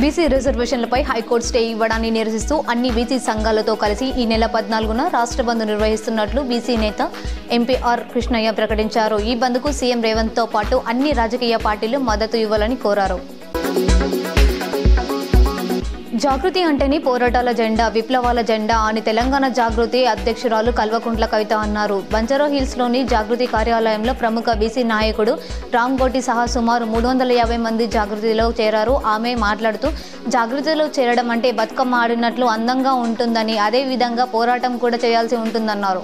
BC రిజర్వేషన్లపై high court stay ఇవ్వడాన్ని నిరసిస్తూ అన్ని BC సంఘాలతో కలిసి ఈ నెల 14న రాష్ట్ర బంద్ నిర్వహిస్తున్నట్లు బీసీ నేత ఎంపీ ఆర్ కృష్ణయ్య ప్రకటించారు. ఈ బంద్కు సీఎం రేవంత్తో పాటు అన్ని రాజకీయ పార్టీలు మద్దతు ఇవ్వాలని కోరారు. జాగృతి అంటేనే పోరాటాల జెండా, విప్లవాల జెండా అని తెలంగాణ జాగృతి అధ్యక్షురాలు కల్వకుంట్ల కవిత అన్నారు. బంజారాహిల్స్లోని జాగృతి కార్యాలయంలో ప్రముఖ బీసీ నాయకుడు రామ్ గోటి సహా సుమారు 350 మంది జాగృతిలో చేరారు. ఆమె మాట్లాడుతూ జాగృతిలో చేరడం అంటే బతుకమ్మ ఆడినట్లు అందంగా ఉంటుందని, అదే విధంగా పోరాటం కూడా చేయాల్సి ఉంటుందన్నారు.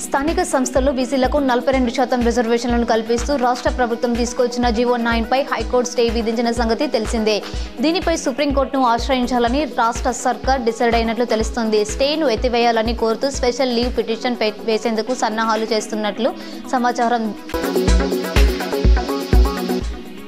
స్థానిక సంస్థల్లో బీసీలకు 42% రిజర్వేషన్లను కల్పిస్తూ రాష్ట్ర ప్రభుత్వం తీసుకొచ్చిన జీవో 9పై హైకోర్టు స్టే విధించిన సంగతి తెలిసిందే. దీనిపై సుప్రీంకోర్టును ఆశ్రయించాలని రాష్ట్ర సర్కార్ డిసైడ్ అయినట్లు తెలుస్తోంది. స్టేను ఎత్తివేయాలని కోరుతూ స్పెషల్ లీవ్ పిటిషన్ వేసేందుకు సన్నాహాలు చేస్తున్నట్లు సమాచారం.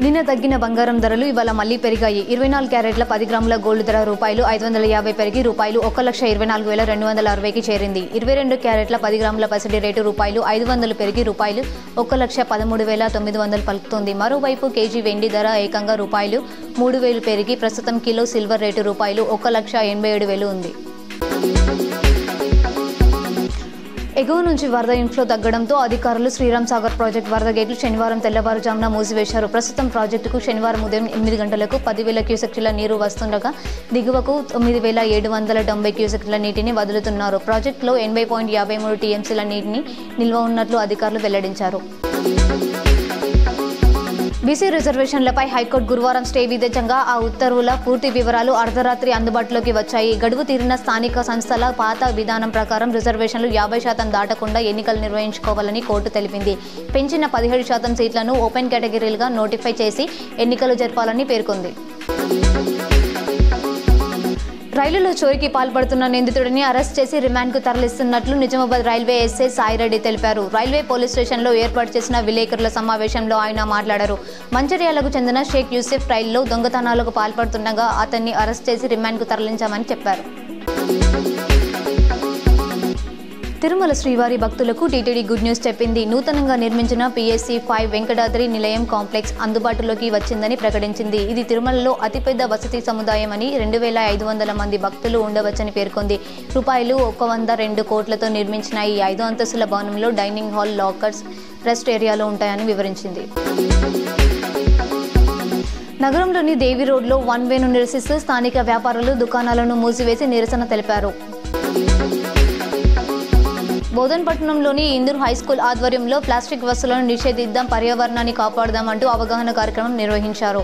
నిన్న తగ్గిన బంగారం ధరలు ఇవాళ మళ్లీ పెరిగాయి. 24 క్యారెట్ల 10 గ్రాముల గోల్డ్ ధర ₹550 పెరిగి ₹1,24,260కి చేరింది. 22 క్యారెట్ల 10 గ్రాముల పసిడి రేటు ₹500 పెరిగి ₹1,13,900 పలుకుతోంది. మరోవైపు కేజీ వెండి ధర ఏకంగా ₹3,000 పెరిగి ప్రస్తుతం కిలో సిల్వర్ రేటు ₹1,87,000 ఉంది. ఎగువ నుంచి వరద ఇన్ఫ్లో తగ్గడంతో అధికారులు శ్రీరామ్ సాగర్ ప్రాజెక్టు వరద గేట్లు శనివారం తెల్లవారుజామున మూసివేశారు. ప్రస్తుతం ప్రాజెక్టుకు శనివారం ఉదయం 8 గంటలకు 10,000 క్యూసెక్ల నీరు వస్తుండగా దిగువకు 9,790 క్యూసెక్ల నీటిని వదులుతున్నారు. ప్రాజెక్టులో 80.53 టీఎంసీల నీటిని నిల్వ ఉన్నట్లు అధికారులు వెల్లడించారు. బీసీ రిజర్వేషన్లపై హైకోర్టు గురువారం స్టే విధించగా ఆ ఉత్తర్వుల పూర్తి వివరాలు అర్ధరాత్రి అందుబాటులోకి వచ్చాయి. గడువు తీరిన స్థానిక సంస్థల పాత విధానం ప్రకారం రిజర్వేషన్లు 50% దాటకుండా ఎన్నికలు నిర్వహించుకోవాలని కోర్టు తెలిపింది. పెంచిన 17% సీట్లను ఓపెన్ కేటగిరీలుగా నోటిఫై చేసి ఎన్నికలు జరపాలని పేర్కొంది. రైలులో చోరీకి పాల్పడుతున్న నిందితుడిని అరెస్ట్ చేసి రిమాండ్కు తరలిస్తున్నట్లు నిజామాబాద్ రైల్వే ఎస్ఐ సాయిరెడ్డి తెలిపారు. రైల్వే పోలీస్ స్టేషన్లో ఏర్పాటు చేసిన విలేకరుల సమావేశంలో ఆయన మాట్లాడారు. మంచిర్యాలకు చెందిన షేక్ యూసెఫ్ రైల్లో దొంగతనాలకు పాల్పడుతుండగా అతన్ని అరెస్ట్ చేసి రిమాండ్కు తరలించామని చెప్పారు. తిరుమల శ్రీవారి భక్తులకు టీటీడీ గుడ్ న్యూస్ చెప్పింది. నూతనంగా నిర్మించిన PSC 5 వెంకటాద్రి నిలయం కాంప్లెక్స్ అందుబాటులోకి వచ్చిందని ప్రకటించింది. ఇది తిరుమలలో అతిపెద్ద వసతి సముదాయం అని 2,500 మంది భక్తులు ఉండవచ్చని పేర్కొంది. ₹102 కోట్లతో నిర్మించిన ఈ 5 అంతస్తుల భవనంలో డైనింగ్ హాల్, లాకర్స్, రెస్ట్ ఏరియాలు ఉంటాయని వివరించింది. నగరంలోని దేవి రోడ్లో 1 వేను నిరసిస్తూ స్థానిక వ్యాపారులు దుకాణాలను మూసివేసి నిరసన తెలిపారు. బోధన్పట్నంలోని ఇందూర్ హైస్కూల్ ఆధ్వర్యంలో ప్లాస్టిక్ వస్తువులను నిషేధిద్దాం, పర్యావరణాన్ని కాపాడుదాం అంటూ అవగాహన కార్యక్రమం నిర్వహించారు.